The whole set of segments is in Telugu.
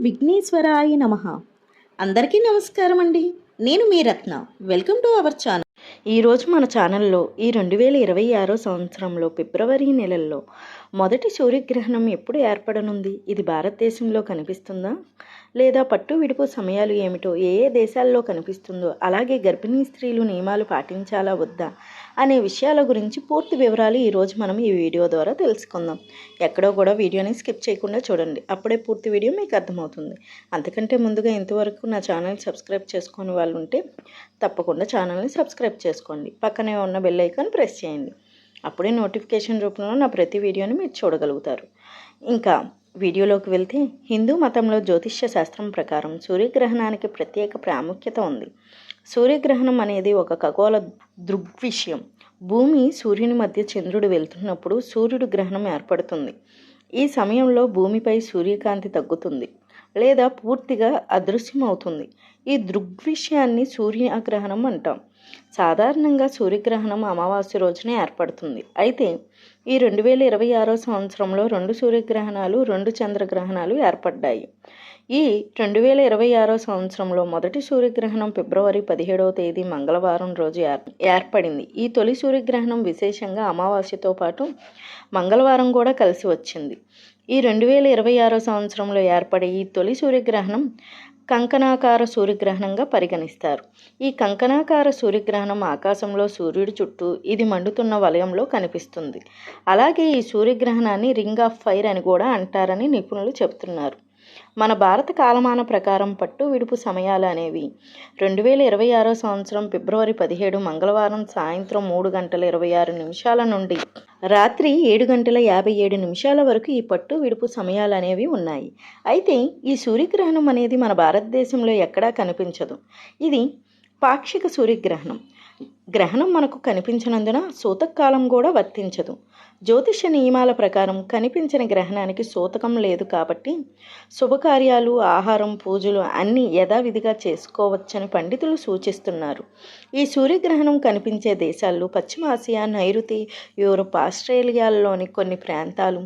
విఘ్నేశ్వరాయ నమః. అందరికీ నమస్కారం అండి. నేను మీ Ratna. Welcome to our channel. ఈరోజు మన ఛానల్లో ఈ 2026 సంవత్సరంలో ఫిబ్రవరి నెలల్లో మొదటి సూర్యగ్రహణం ఎప్పుడు ఏర్పడనుంది, ఇది భారతదేశంలో కనిపిస్తుందా లేదా పట్టు విడుపు సమయాలు ఏమిటో, ఏ ఏ దేశాల్లో కనిపిస్తుందో, అలాగే గర్భిణీ స్త్రీలు నియమాలు పాటించాలా వద్దా అనే విషయాల గురించి పూర్తి వివరాలు ఈరోజు మనం ఈ వీడియో ద్వారా తెలుసుకుందాం. ఎక్కడో కూడా వీడియోని స్కిప్ చేయకుండా చూడండి, అప్పుడే పూర్తి వీడియో మీకు అర్థమవుతుంది. అంతకంటే ముందుగా ఇంతవరకు నా ఛానల్ సబ్స్క్రైబ్ చేసుకునే వాళ్ళు ఉంటే తప్పకుండా ఛానల్ని సబ్స్క్రైబ్ చేసుకోండి. పక్కనే ఉన్న బెల్ ఐకాన్ ప్రెస్ చేయండి, అప్పుడే నోటిఫికేషన్ రూపంలో నా ప్రతి వీడియోని మీరు చూడగలుగుతారు. ఇంకా వీడియోలోకి వెళ్తే, హిందూ మతంలో జ్యోతిష్య శాస్త్రం ప్రకారం సూర్యగ్రహణానికి ప్రత్యేక ప్రాముఖ్యత ఉంది. సూర్యగ్రహణం అనేది ఒక ఖగోళ దృగ్విషయం. భూమి సూర్యుని మధ్య చంద్రుడు వెళ్తున్నప్పుడు సూర్యుడు గ్రహణం ఏర్పడుతుంది. ఈ సమయంలో భూమిపై సూర్యకాంతి తగ్గుతుంది లేదా పూర్తిగా అదృశ్యమవుతుంది. ఈ దృగ్విషయాన్ని సూర్యగ్రహణం అంటాం. సాధారణంగా సూర్యగ్రహణం అమావాస్య రోజునే ఏర్పడుతుంది. అయితే ఈ 2026 సంవత్సరంలో 2 సూర్యగ్రహణాలు 2 చంద్రగ్రహణాలు ఏర్పడ్డాయి. ఈ 2026 సంవత్సరంలో మొదటి సూర్యగ్రహణం ఫిబ్రవరి 17వ తేదీ మంగళవారం రోజు ఏర్పడింది. ఈ తొలి సూర్యగ్రహణం విశేషంగా అమావాస్యతో పాటు మంగళవారం కూడా కలిసి వచ్చింది. ఈ 2026 సంవత్సరంలో ఏర్పడే ఈ తొలి సూర్యగ్రహణం కంకణాకార సూర్యగ్రహణంగా పరిగణిస్తారు. ఈ కంకణాకార సూర్యగ్రహణం ఆకాశంలో సూర్యుడి చుట్టూ ఇది మండుతున్న వలయంలో కనిపిస్తుంది. అలాగే ఈ సూర్యగ్రహణాన్ని రింగ్ ఆఫ్ ఫైర్ అని కూడా అంటారని నిపుణులు చెబుతున్నారు. మన భారత కాలమాన ప్రకారం పట్టు విడుపు సమయాలు అనేవి 2026 సంవత్సరం ఫిబ్రవరి 17 మంగళవారం సాయంత్రం 3:26 నుండి రాత్రి 7:57 వరకు ఈ పట్టు విడుపు సమయాలు అనేవి ఉన్నాయి. అయితే ఈ సూర్యగ్రహణం అనేది మన భారతదేశంలో ఎక్కడా కనిపించదు. ఇది పాక్షిక సూర్యగ్రహణం. గ్రహణం మనకు కనిపించినందున సూతకకాలం కూడా వర్తించదు. జ్యోతిష నియమాల ప్రకారం కనిపించిన గ్రహణానికి సూతకం లేదు కాబట్టి శుభకార్యాలు, ఆహారం, పూజలు అన్నీ యథావిధిగా చేసుకోవచ్చని పండితులు సూచిస్తున్నారు. ఈ సూర్యగ్రహణం కనిపించే దేశాల్లో పశ్చిమ ఆసియా, నైరుతి యూరోప్, ఆస్ట్రేలియాలోని కొన్ని ప్రాంతాలు,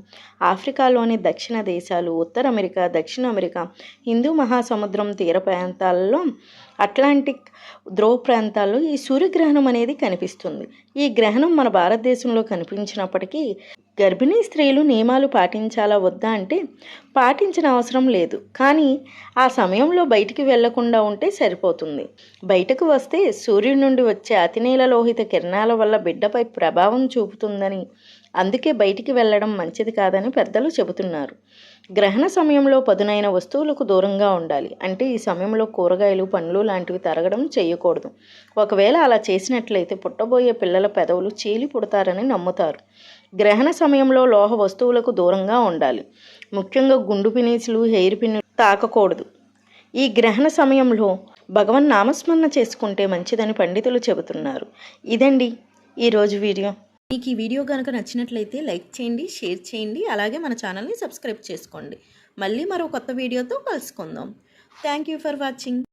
ఆఫ్రికాలోని దక్షిణ దేశాలు, ఉత్తర అమెరికా, దక్షిణ అమెరికా, హిందూ మహాసముద్రం తీర ప్రాంతాల్లో, అట్లాంటిక్ ధ్రువ ప్రాంతాల్లో ఈ సూర్యగ్రహణం అనేది కనిపిస్తుంది. ఈ గ్రహణం మన భారతదేశంలో కనిపించినప్పటికీ గర్భిణీ స్త్రీలు నియమాలు పాటించాలా వద్దా అంటే పాటించిన అవసరం లేదు. కానీ ఆ సమయంలో బయటికి వెళ్లకుండా ఉంటే సరిపోతుంది. బయటకు వస్తే సూర్యుడి నుండి వచ్చే అతినీల లోహిత కిరణాల వల్ల బిడ్డపై ప్రభావం చూపుతుందని, అందుకే బయటికి వెళ్ళడం మంచిది కాదని పెద్దలు చెబుతున్నారు. గ్రహణ సమయంలో పదునైన వస్తువులకు దూరంగా ఉండాలి. అంటే ఈ సమయంలో కూరగాయలు, పండ్లు లాంటివి తరగడం చేయకూడదు. ఒకవేళ అలా చేసినట్లయితే పుట్టబోయే పిల్లల పెదవులు చీలి పుడతారని నమ్ముతారు. గ్రహణ సమయంలో లోహ వస్తువులకు దూరంగా ఉండాలి. ముఖ్యంగా గుండు పినీసులు, హెయిర్ పిన్ తాకకూడదు. ఈ గ్రహణ సమయంలో భగవన్ నామస్మరణ చేసుకుంటే మంచిదని పండితులు చెబుతున్నారు. ఇదండి ఈరోజు వీడియో. మీకు ఈ వీడియో కనుక నచ్చినట్లయితే లైక్ చేయండి, షేర్ చేయండి, అలాగే మన ఛానల్ని సబ్స్క్రైబ్ చేసుకోండి. మళ్ళీ మరో కొత్త వీడియోతో కలుసుకుందాం. Thank you for watching.